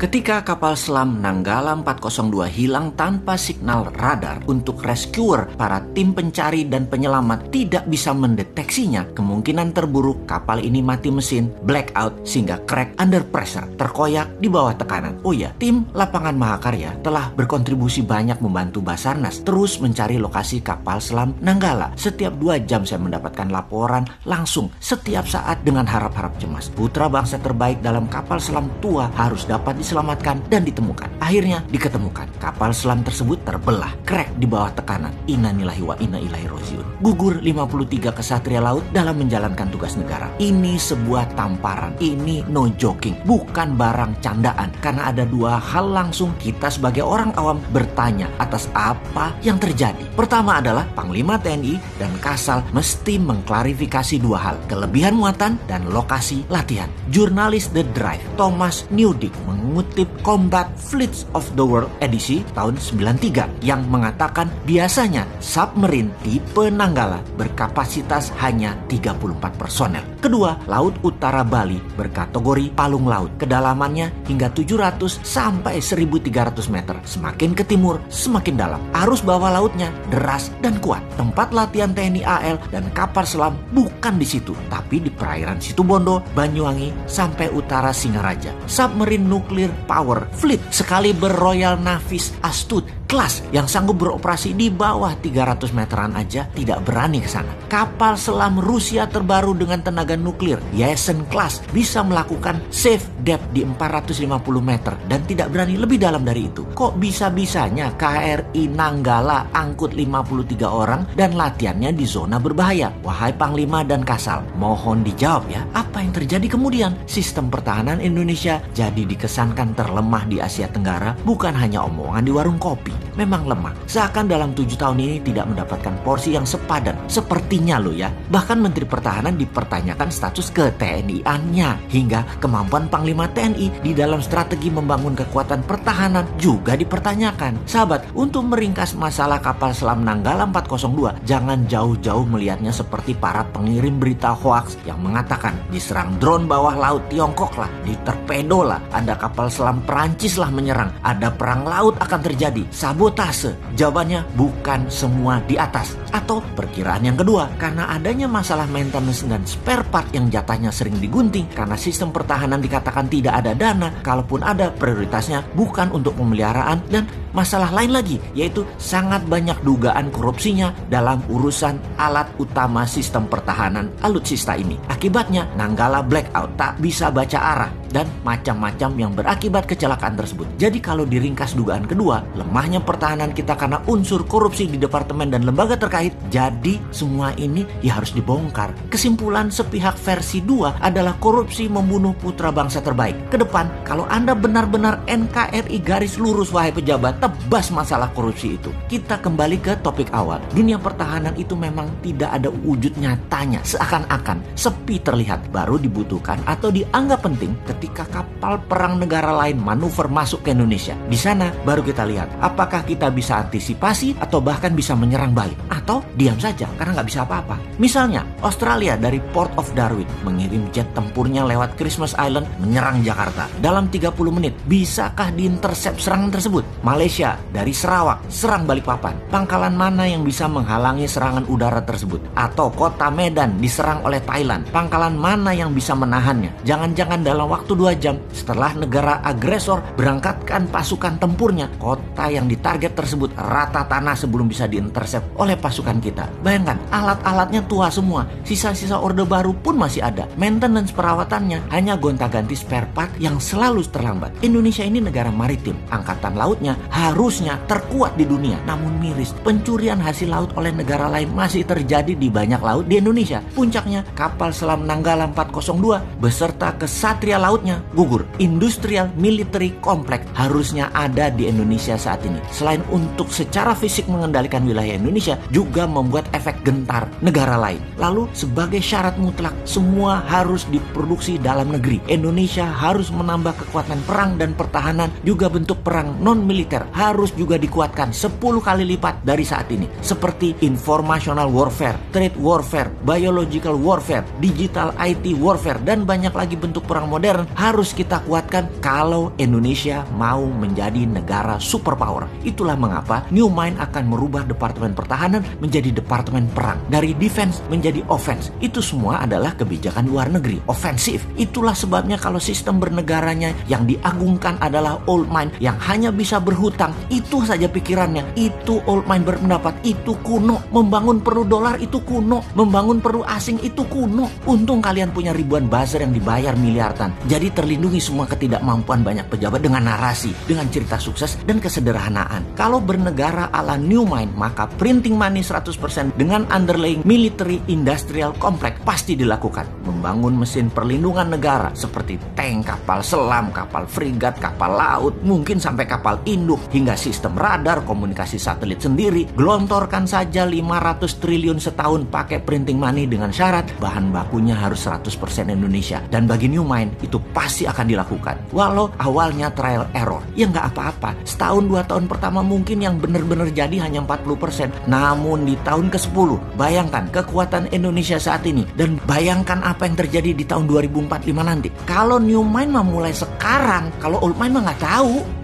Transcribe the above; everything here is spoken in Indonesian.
Ketika kapal selam Nanggala 402 hilang tanpa signal radar untuk rescuer, para tim pencari dan penyelamat tidak bisa mendeteksinya. Kemungkinan terburuk kapal ini mati mesin, blackout, sehingga crack under pressure, terkoyak di bawah tekanan. Oh ya, tim Lapangan Mahakarya telah berkontribusi banyak membantu Basarnas terus mencari lokasi kapal selam Nanggala. Setiap 2 jam saya mendapatkan laporan langsung setiap saat dengan harap-harap cemas. Putra bangsa terbaik dalam kapal selam tua harus dapat diselamatkan dan ditemukan. Akhirnya diketemukan. Kapal selam tersebut terbelah, crack di bawah tekanan. Innalillahi wa inna ilaihi rajiun. Gugur 53 kesatria laut dalam menjalankan tugas negara. Ini sebuah tamparan. Ini no joking, bukan barang candaan. Karena ada 2 hal langsung kita sebagai orang awam bertanya atas apa yang terjadi. Pertama adalah Panglima TNI dan Kasal mesti mengklarifikasi 2 hal: kelebihan muatan dan lokasi latihan. Jurnalis The Drive Thomas Newdick mengutip Combat Fleets of the World edisi tahun 93 yang mengatakan biasanya submarine tipe Nanggala berkapasitas hanya 34 personel. Kedua, Laut Utara Bali berkategori palung laut. Kedalamannya hingga 700 sampai 1300 meter. Semakin ke timur, semakin dalam. Arus bawah lautnya deras dan kuat. Tempat latihan TNI AL dan kapal selam bukan di situ, tapi di perairan Situbondo, Banyuwangi, sampai utara Singaraja. Submarine Nuclear Power Fleet sekaliber Royal Navy's Astute kelas yang sanggup beroperasi di bawah 300 meteran aja tidak berani ke sana. Kapal selam Rusia terbaru dengan tenaga nuklir, Yesen class, bisa melakukan safe depth di 450 meter dan tidak berani lebih dalam dari itu. Kok bisa-bisanya KRI Nanggala angkut 53 orang dan latihannya di zona berbahaya? Wahai Panglima dan Kasal, mohon dijawab ya, apa yang terjadi kemudian? Sistem pertahanan Indonesia jadi dikesankan terlemah di Asia Tenggara, bukan hanya omongan di warung kopi. Memang lemah, seakan dalam 7 tahun ini tidak mendapatkan porsi yang sepadan. Sepertinya loh ya, bahkan Menteri Pertahanan dipertanyakan status ke-TNI-annya, hingga kemampuan Panglima TNI di dalam strategi membangun kekuatan pertahanan juga dipertanyakan. Sahabat, untuk meringkas masalah kapal selam Nanggala 402, jangan jauh-jauh melihatnya seperti para pengirim berita hoaks yang mengatakan diserang drone bawah laut Tiongkok lah, diterpedo lah, ada kapal selam Perancis lah menyerang, ada perang laut akan terjadi, sabotase. Jawabannya bukan semua di atas. Atau perkiraan yang kedua, karena adanya masalah maintenance dan spare part yang jatahnya sering digunting, karena sistem pertahanan dikatakan tidak ada dana, kalaupun ada prioritasnya bukan untuk pemeliharaan, dan masalah lain lagi, yaitu sangat banyak dugaan korupsinya dalam urusan alat utama sistem pertahanan alutsista ini. Akibatnya Nanggala blackout, tak bisa baca arah, dan macam-macam yang berakibat kecelakaan tersebut. Jadi kalau diringkas dugaan kedua, lemahnya pertahanan kita karena unsur korupsi di departemen dan lembaga terkait, jadi semua ini ya harus dibongkar. Kesimpulan sepihak versi 2 adalah korupsi membunuh putra bangsa terbaik. Kedepan, kalau Anda benar-benar NKRI garis lurus wahai pejabat, tebas masalah korupsi itu. Kita kembali ke topik awal. Dunia pertahanan itu memang tidak ada wujud nyatanya. Seakan-akan sepi terlihat, baru dibutuhkan atau dianggap penting ketika kapal perang negara lain manuver masuk ke Indonesia. Di sana baru kita lihat apakah kita bisa antisipasi atau bahkan bisa menyerang balik, atau diam saja karena nggak bisa apa-apa. Misalnya Australia dari Port of Darwin mengirim jet tempurnya lewat Christmas Island menyerang Jakarta dalam 30 menit. Bisakah diintersep serangan tersebut? Malaysia dari Sarawak serang Balikpapan. Pangkalan mana yang bisa menghalangi serangan udara tersebut? Atau kota Medan diserang oleh Thailand. Pangkalan mana yang bisa menahannya? Jangan-jangan dalam waktu 2 jam setelah negara agresor berangkatkan pasukan tempurnya, kota yang ditarget tersebut rata tanah sebelum bisa diintersep oleh pasukan kita. Bayangkan, alat-alatnya tua semua, sisa-sisa orde baru pun masih ada. Maintenance perawatannya hanya gonta-ganti spare part yang selalu terlambat. Indonesia ini negara maritim, angkatan lautnya harusnya terkuat di dunia. Namun miris, pencurian hasil laut oleh negara lain masih terjadi di banyak laut di Indonesia. Puncaknya, kapal selam Nanggala 402 beserta kesatria lautnya gugur. Industrial military complex harusnya ada di Indonesia saat ini. Selain untuk secara fisik mengendalikan wilayah Indonesia, juga membuat efek gentar negara lain. Lalu sebagai syarat mutlak, semua harus diproduksi dalam negeri. Indonesia harus menambah kekuatan perang dan pertahanan, juga bentuk perang non-militer harus juga dikuatkan 10 kali lipat dari saat ini. Seperti informational warfare, trade warfare, biological warfare, digital IT warfare, dan banyak lagi bentuk perang modern memang harus kita kuatkan kalau Indonesia mau menjadi negara superpower. Itulah mengapa New Mind akan merubah Departemen Pertahanan menjadi Departemen Perang. Dari defense menjadi offense. Itu semua adalah kebijakan luar negeri, ofensif. Itulah sebabnya kalau sistem bernegaranya yang diagungkan adalah old mind yang hanya bisa berhutang, itu saja pikirannya. Itu old mind berpendapat, itu kuno. Membangun perlu dolar itu kuno. Membangun perlu asing itu kuno. Untung kalian punya ribuan buzzer yang dibayar miliaran. Jadi terlindungi semua ketidakmampuan banyak pejabat dengan narasi, dengan cerita sukses dan kesederhanaan. Kalau bernegara ala New Mind, maka printing money 100% dengan underlying military industrial complex pasti dilakukan. Membangun mesin perlindungan negara seperti tank, kapal selam, kapal frigat, kapal laut, mungkin sampai kapal induk, hingga sistem radar, komunikasi satelit sendiri. Gelontorkan saja 500 triliun setahun pakai printing money dengan syarat bahan bakunya harus 100% Indonesia. Dan bagi New Mind itu pasti akan dilakukan. Walau awalnya trial error, ya nggak apa-apa. Setahun 2 tahun pertama mungkin yang benar-benar jadi hanya 40%. Namun di tahun ke-10, bayangkan kekuatan Indonesia saat ini. Dan bayangkan apa yang terjadi di tahun 2045 nanti. Kalau New Mind mah mulai sekarang, kalau Old Mind mah nggak tahu.